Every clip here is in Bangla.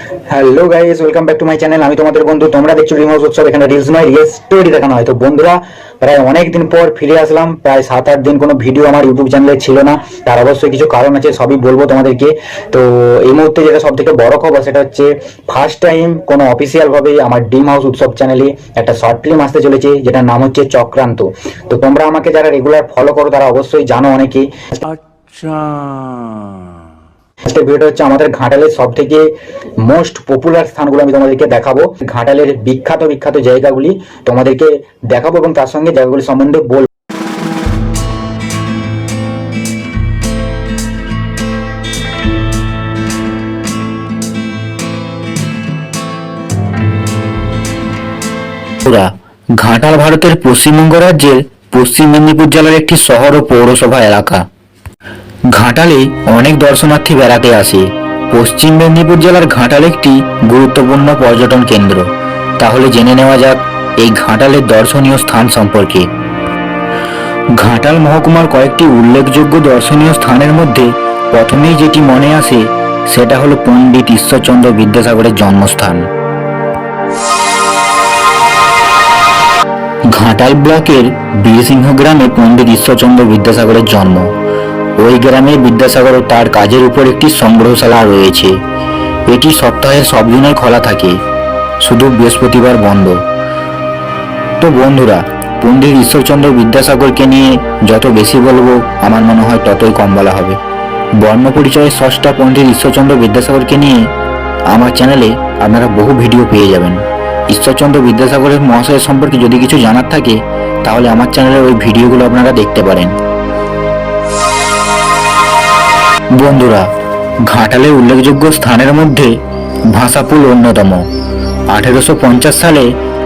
Hello guys, welcome back to my channel. আমি তোমাদের বন্ধু, তোমরা দেখছো ড্রিম হাউস উৎসব। এখানে রিলস নয়, রিয়েল স্টোরি দেখানো হয়। তো বন্ধুরা, প্রায় অনেক দিন পর ফিরে আসলাম। প্রায় 7-8 দিন কোনো ভিডিও আমার ইউটিউব চ্যানেলে ছিল না। তার অবশ্যই কিছু কারণ আছে, সবই বলবো তোমাদেরকে। তো এই মুহূর্তে যেটা সব থেকে বড় খবর, সেটা হচ্ছে ফার্স্ট টাইম কোনো অফিসিয়াল ভাবে আমার ড্রিম হাউস উৎসব চ্যানেলে একটা শর্ট ফিল্ম আসতে চলেছে, যেটার নাম হচ্ছে চক্রান্ত। তো তোমরা আমাকে যারা রেগুলার ফলো করো তারা অবশ্যই জানো অনেকেই। अच्छा। আজকের ভিডিওটা হচ্ছে আমাদের ঘাটালের সব থেকে মোস্ট পপুলার স্থানগুলো আমি তোমাদেরকে দেখাবো। ঘাটালের বিখ্যাত বিখ্যাত জায়গাগুলি তোমাদেরকে দেখাবো এবং তার সঙ্গে জায়গাগুলি সম্বন্ধে বলবো। ঘাটাল ভারতের পশ্চিমবঙ্গ রাজ্যের পশ্চিম মেদিনীপুর জেলার একটি শহর ও পৌরসভা এলাকা। ঘাটালে অনেক দর্শনার্থী বেড়াতে আসে। পশ্চিম মেদিনীপুর জেলার ঘাটাল একটি গুরুত্বপূর্ণ পর্যটন কেন্দ্র। তাহলে জেনে নেওয়া যাক এই ঘাটালের দর্শনীয় স্থান সম্পর্কে। ঘাটাল মহকুমার কয়েকটি উল্লেখযোগ্য দর্শনীয় স্থানের মধ্যে প্রথমেই যেটি মনে আসে সেটা হলো পণ্ডিত ঈশ্বরচন্দ্র বিদ্যাসাগরের জন্মস্থান। ঘাটাল ব্লকের বীরসিংহ গ্রামে পণ্ডিত ঈশ্বরচন্দ্র বিদ্যাসাগরের জন্ম। ওই গ্রামে বিদ্যাসাগর ও তার কাজের উপর একটি সংগ্রহশালা রয়েছে। এটি সপ্তাহের সব দিনই খোলা থাকে, শুধু বৃহস্পতিবার বন্ধ। তো বন্ধুরা, পণ্ডিত ঈশ্বরচন্দ্র বিদ্যাসাগরকে নিয়ে যত বেশি বলবো আমার মনে হয় ততই কম বলা হবে। বর্ণ পরিচয়ের স্রষ্টা পণ্ডিত ঈশ্বরচন্দ্র বিদ্যাসাগরকে নিয়ে আমার চ্যানেলে আপনারা বহু ভিডিও পেয়ে যাবেন। ঈশ্বরচন্দ্র বিদ্যাসাগরের মহাশয়ের সম্পর্কে যদি কিছু জানার থাকে তাহলে আমার চ্যানেলের ওই ভিডিওগুলো আপনারা দেখতে পারেন। বন্ধুরা, ঘাটালের উল্লেখযোগ্য স্থানের মধ্যে ভাষাপুল অন্যতম। 1850 সালে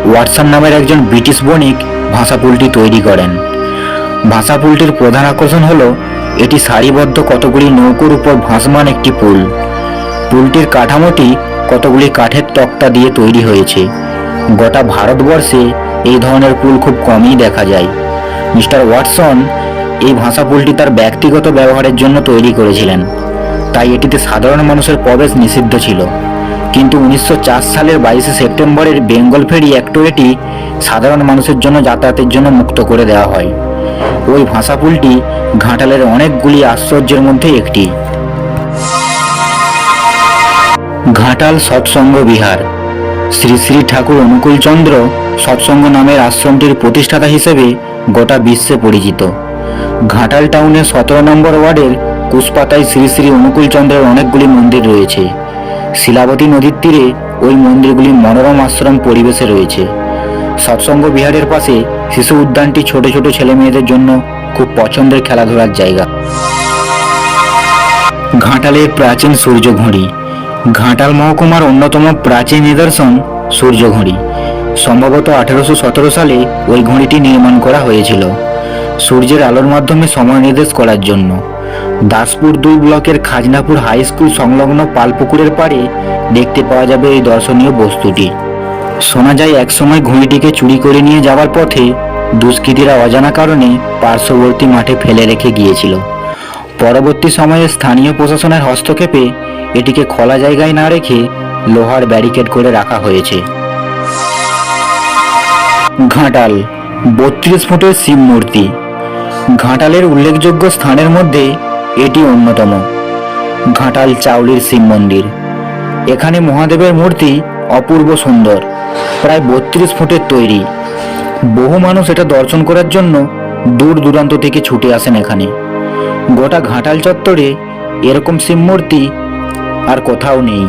ওয়াটসন নামের একজন ব্রিটিশ বণিক ভাষাপুলটি তৈরি করেন। ভাষাপুলটির প্রধান আকর্ষণ হলো এটি সারিবদ্ধ কতগুলি নৌকোর উপর ভাসমান একটি পুল। পুলটির কাঠামোটি কতগুলি কাঠের তক্তা দিয়ে তৈরি হয়েছে। গোটা ভারতবর্ষে এই ধরনের পুল খুব কমই দেখা যায়। মিস্টার ওয়াটসন এই ভাষাপুলটি তার ব্যক্তিগত ব্যবহারের জন্য তৈরি করেছিলেন, তাই এটিতে সাধারণ মানুষের প্রবেশ নিষিদ্ধ ছিল। কিন্তু 1904 সালের 22শে সেপ্টেম্বরের বেঙ্গল ফেরি অ্যাক্টে এটি সাধারণ মানুষের জন্য যাতায়াতের জন্য মুক্ত করে দেওয়া হয়। ওই ভাষাপুলটি ঘাটালের অনেকগুলি আশ্চর্যের মধ্যে একটি। ঘাটাল সৎসঙ্গ বিহার। শ্রী শ্রী ঠাকুর অনুকূলচন্দ্র সৎসঙ্গ নামের আশ্রমটির প্রতিষ্ঠাতা হিসেবে গোটা বিশ্বে পরিচিত। ঘাটাল টাউনের 17 নম্বর ওয়ার্ডের কুশপাতায় শ্রী শ্রী অনুকূলচন্দ্রের অনেকগুলি মন্দির রয়েছে। শিলাবতী নদীর তীরে ওই মন্দিরগুলি মনোরম আশ্রম পরিবেশে রয়েছে। সৎসঙ্গ বিহারের পাশে শিশু উদ্যানটি ছোট ছোট ছেলে মেয়েদের জন্য খুব পছন্দের খেলাধুলার জায়গা। ঘাটালের প্রাচীন সূর্যঘড়ি। ঘাটাল মহকুমার অন্যতম প্রাচীন নিদর্শন সূর্যঘড়ি। সম্ভবত 1817 সালে ওই ঘড়িটি নির্মাণ করা হয়েছিল সূর্যের আলোর মাধ্যমে সময় নির্দেশ করার জন্য। দাসপুর 2 ব্লকের খাজনাপুর হাই স্কুল সংলগ্ন পালপুকুরের পাড়ে দেখতে পাওয়া যাবে এই দর্শনীয় বস্তুটি। শোনা যায় একসময় ঘড়িটিকে চুরি করে নিয়ে যাওয়ার পথে দুষ্কৃতীরা অজানা কারণে পার্শ্ববর্তী মাঠে ফেলে রেখে গিয়েছিল। পরবর্তী সময়ে স্থানীয় প্রশাসনের হস্তক্ষেপে এটিকে খোলা জায়গায় না রেখে লোহার ব্যারিকেড করে রাখা হয়েছে। ঘাটাল 32 ফুটের শিব মূর্তি। ঘাটালের উল্লেখযোগ্য স্থানের মধ্যে এটি অন্যতম। ঘাটাল চাউলির শিব মন্দির। এখানে মহাদেবের মূর্তি অপূর্ব সুন্দর, প্রায় 32 ফুটের তৈরি। বহু মানুষ এটা দর্শন করার জন্য দূর দূরান্ত থেকে ছুটে আসেন এখানে। গোটা ঘাটাল চত্বরে এরকম শিব মূর্তি আর কোথাও নেই।